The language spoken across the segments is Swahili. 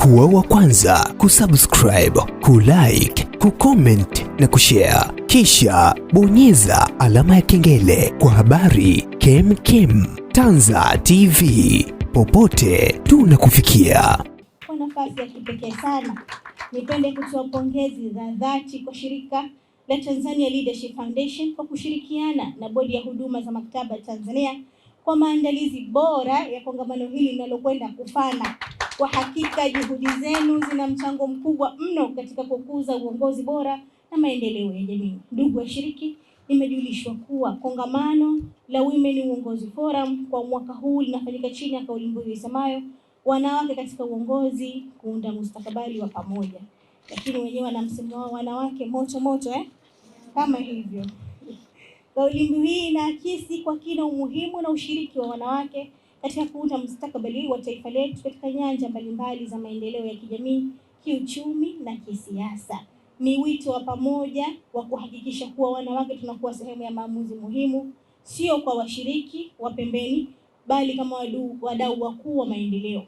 Kuwa wa kwanza kusubscribe, kulike, kucomment na kushare. Kisha bonyeza alama ya kengele kwa habari kemkem. Tanza TV, popote tunakufikia. Kwa nafasi ya kipekee sana, nipende kutoa pongezi za dhati kwa shirika la Tanzania Leadership Foundation kwa kushirikiana na Bodi ya Huduma za Maktaba Tanzania kwa maandalizi bora ya kongamano hili linalokwenda kufana. Kwa hakika juhudi zenu zina mchango mkubwa mno katika kukuza uongozi bora na maendeleo ya jamii. Ndugu washiriki, nimejulishwa kuwa kongamano la Women in Uongozi Forum kwa mwaka huu linafanyika chini ya kauli mbiu isemayo wanawake katika uongozi, kuunda mustakabali wa pamoja. Lakini wenyewe wana msemo wao, wanawake moto moto kama hivyo. Kauli mbiu hii inaakisi kwa kina umuhimu na ushiriki wa wanawake katika kuunda mustakabali wa taifa letu katika nyanja mbalimbali za maendeleo ya kijamii, kiuchumi na kisiasa. Ni wito wa pamoja wa kuhakikisha kuwa wanawake tunakuwa sehemu ya maamuzi muhimu, sio kwa washiriki wa pembeni, bali kama wadau wakuu wa maendeleo.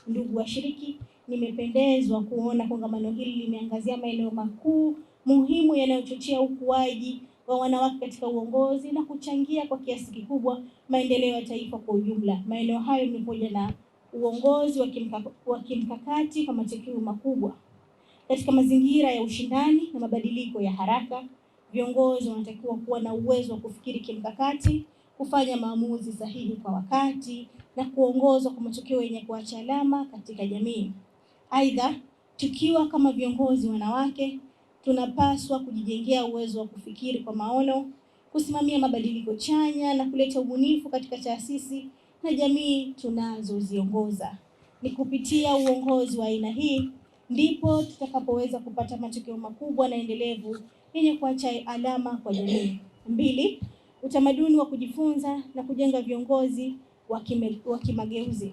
Ndugu washiriki, nimependezwa kuona kongamano hili limeangazia maeneo makuu muhimu yanayochochea ukuaji wa wanawake katika uongozi na kuchangia kwa kiasi kikubwa maendeleo ya taifa kwa ujumla. Maeneo hayo ni pamoja na uongozi wa kimkakati kwa matokeo makubwa. Katika mazingira ya ushindani na mabadiliko ya haraka, viongozi wanatakiwa kuwa na uwezo wa kufikiri kimkakati, kufanya maamuzi sahihi kwa wakati na kuongozwa kwa matokeo yenye kuacha alama katika jamii. Aidha, tukiwa kama viongozi wanawake, tunapaswa kujijengea uwezo wa kufikiri kwa maono, kusimamia mabadiliko chanya na kuleta ubunifu katika taasisi na jamii tunazoziongoza. Ni kupitia uongozi wa aina hii ndipo tutakapoweza kupata matokeo makubwa na endelevu yenye kuacha alama kwa jamii. 2. Utamaduni wa kujifunza na kujenga viongozi wa kimageuzi.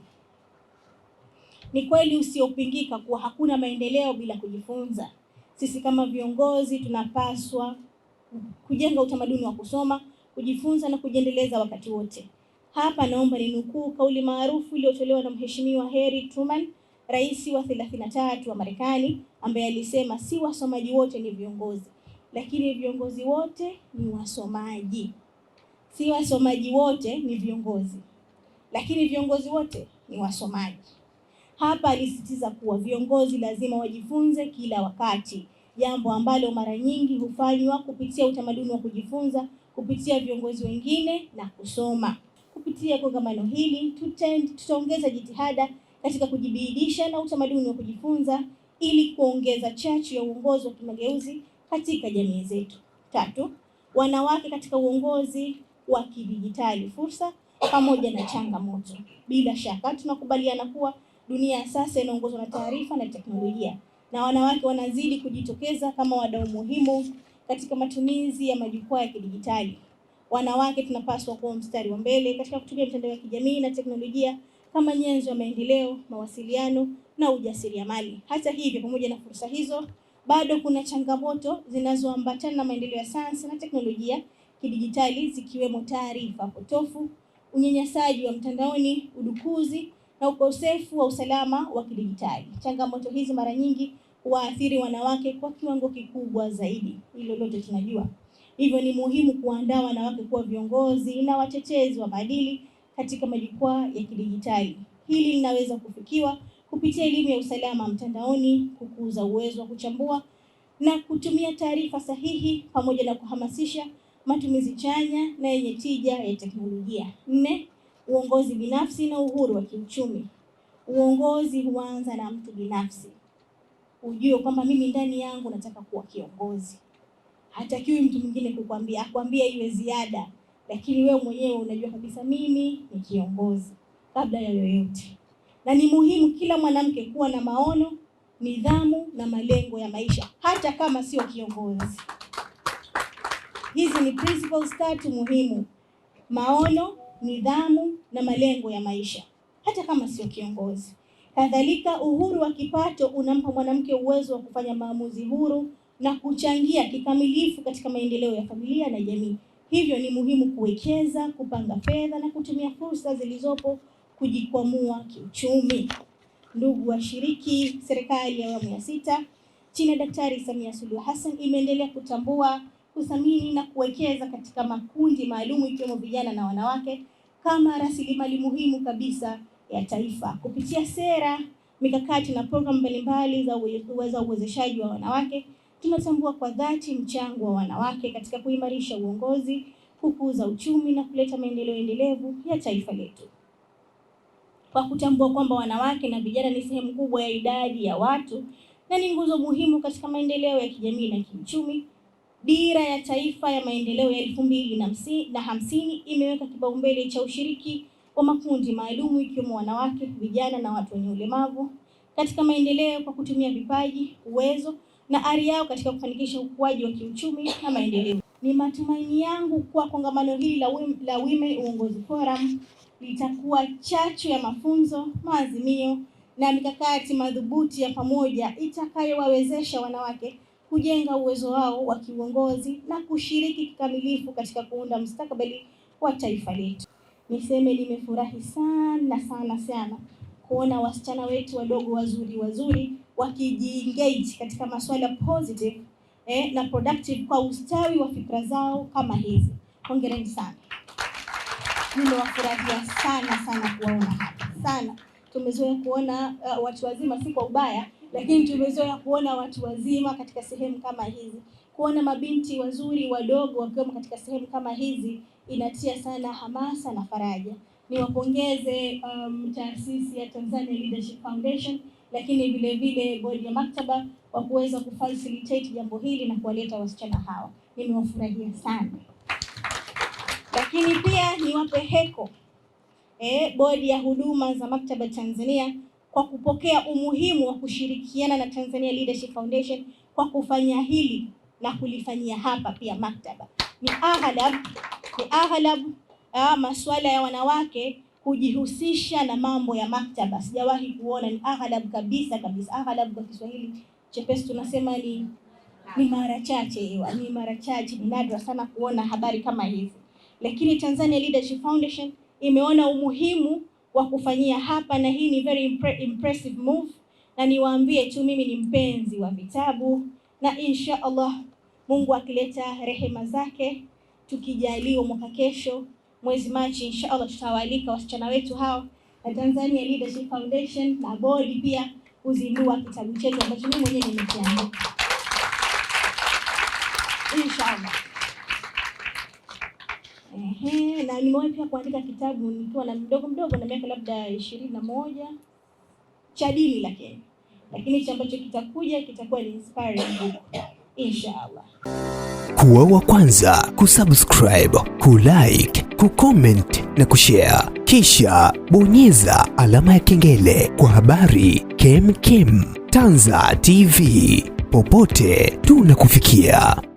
Ni kweli usiopingika kuwa hakuna maendeleo bila kujifunza. Sisi kama viongozi tunapaswa kujenga utamaduni wa kusoma, kujifunza na kujiendeleza wakati wote. Hapa naomba ninukuu kauli maarufu iliyotolewa na Mheshimiwa Harry Truman, Rais wa 33 wa Marekani, ambaye alisema si wasomaji wote ni viongozi, lakini viongozi wote ni wasomaji. Si wasomaji wote ni viongozi, lakini viongozi wote ni wasomaji. Hapa alisisitiza kuwa viongozi lazima wajifunze kila wakati, jambo ambalo mara nyingi hufanywa kupitia utamaduni wa kujifunza kupitia viongozi wengine na kusoma. Kupitia kongamano hili tutaongeza jitihada katika kujibidisha na utamaduni wa kujifunza ili kuongeza chachu ya uongozi wa kimageuzi katika jamii zetu. 3. Wanawake katika uongozi wa kidijitali, fursa pamoja na changamoto. Bila shaka tunakubaliana kuwa dunia sasa inaongozwa na taarifa na teknolojia, na wanawake wanazidi kujitokeza kama wadau muhimu katika matumizi ya majukwaa ya kidijitali. Wanawake tunapaswa kuwa mstari wa mbele katika kutumia mitandao ya kijamii na teknolojia kama nyenzo ya maendeleo, mawasiliano na ujasiriamali. Hata hivyo, pamoja na fursa hizo, bado kuna changamoto zinazoambatana na maendeleo ya sayansi na teknolojia kidijitali, zikiwemo taarifa potofu, unyanyasaji wa mtandaoni, udukuzi na ukosefu wa usalama wa kidijitali. Changamoto hizi mara nyingi huwaathiri wanawake kwa kiwango kikubwa zaidi. Hilo lote tunajua. Hivyo ni muhimu kuandaa wanawake kuwa viongozi na watetezi wa maadili katika majukwaa ya kidijitali. Hili linaweza kufikiwa kupitia elimu ya usalama mtandaoni, kukuza uwezo wa kuchambua na kutumia taarifa sahihi, pamoja na kuhamasisha matumizi chanya na yenye tija ya teknolojia. 4. Uongozi binafsi na uhuru wa kiuchumi. Uongozi huanza na mtu binafsi. Ujue kwamba mimi ndani yangu nataka kuwa kiongozi. Hatakiwi mtu mwingine akwambia iwe ziada, lakini wewe mwenyewe unajua kabisa mimi ni kiongozi kabla ya yoyote. Na ni muhimu kila mwanamke kuwa na maono, nidhamu na malengo ya maisha hata kama sio kiongozi. Hizi ni principles 3 muhimu: maono, nidhamu na malengo ya maisha hata kama sio kiongozi. Kadhalika, uhuru wa kipato unampa mwanamke uwezo wa kufanya maamuzi huru na kuchangia kikamilifu katika maendeleo ya familia na jamii. Hivyo ni muhimu kuwekeza, kupanga fedha na kutumia fursa zilizopo kujikwamua kiuchumi. Ndugu washiriki, serikali ya awamu ya 6 chini ya Daktari Samia Suluhu Hassan imeendelea kutambua, kuthamini na kuwekeza katika makundi maalum ikiwemo vijana na wanawake kama rasilimali muhimu kabisa ya taifa. Kupitia sera, mikakati na programu mbalimbali za uwezeshaji wa wanawake, tunatambua kwa dhati mchango wa wanawake katika kuimarisha uongozi, kukuza uchumi na kuleta maendeleo endelevu ya taifa letu. Kwa kutambua kwamba wanawake na vijana ni sehemu kubwa ya idadi ya watu na ni nguzo muhimu katika maendeleo ya kijamii na kiuchumi, Dira ya Taifa ya Maendeleo ya 2050 imeweka kipaumbele cha ushiriki wa makundi maalum ikiwemo wanawake, vijana na watu wenye ulemavu katika maendeleo kwa kutumia vipaji, uwezo na ari yao katika kufanikisha ukuaji wa kiuchumi na maendeleo. Ni matumaini yangu kuwa kongamano hili la Women Uongozi Forum litakuwa chachu ya mafunzo, maazimio na mikakati madhubuti ya pamoja itakayowawezesha wanawake kujenga uwezo wao wa kiuongozi na kushiriki kikamilifu katika kuunda mustakabali wa taifa letu. Niseme nimefurahi sana kuona wasichana wetu wadogo wazuri wakijiengage katika masuala positive na productive kwa ustawi wa fikra zao kama hizi. Hongereni sana. Nimewafurahia sana kuwaona hapa. Sana. Tumezoea kuona watu wazima, si kwa ubaya, lakini tumezoea kuona watu wazima katika sehemu kama hizi. Kuona mabinti wazuri wadogo wakiwa katika sehemu kama hizi inatia sana hamasa na faraja. Niwapongeze taasisi ya Tanzania Leadership Foundation, lakini vile vile bodi ya maktaba kwa kuweza kufacilitate jambo hili na kuwaleta wasichana hawa. Nimewafurahia sana. Lakini pia niwape heko bodi ya huduma za maktaba Tanzania kwa kupokea umuhimu wa kushirikiana na Tanzania Leadership Foundation kwa kufanya hili na kulifanyia hapa pia maktaba. Ni aghlab masuala ya wanawake kujihusisha na mambo ya maktaba. Sijawahi kuona, ni aghlab kabisa. Aghlab kwa Kiswahili chepesi tunasema ni mara chache, ni nadra sana kuona habari kama hizi. Lakini Tanzania Leadership Foundation imeona umuhimu wa kufanyia hapa, na hii ni very impressive move, na niwaambie tu mimi ni mpenzi wa vitabu, na insha Allah Mungu akileta rehema zake, tukijaliwa mwaka kesho mwezi Machi, insha Allah tutawaalika wasichana wetu hao na Tanzania Leadership Foundation na bodi pia kuzindua kitabu chetu ambacho mimi mwenyewe nimekiandika insha Allah. Na nimewahi pia kuandika kitabu nikiwa na mdogo na miaka labda 21 cha dini, lakini ambacho kitakuwa ni inspiring book inshallah. Kuwa wa kwanza kusubscribe, kulike, kucomment na kushare, kisha bonyeza alama ya kengele kwa habari KemKem Tanza TV, popote tunakufikia.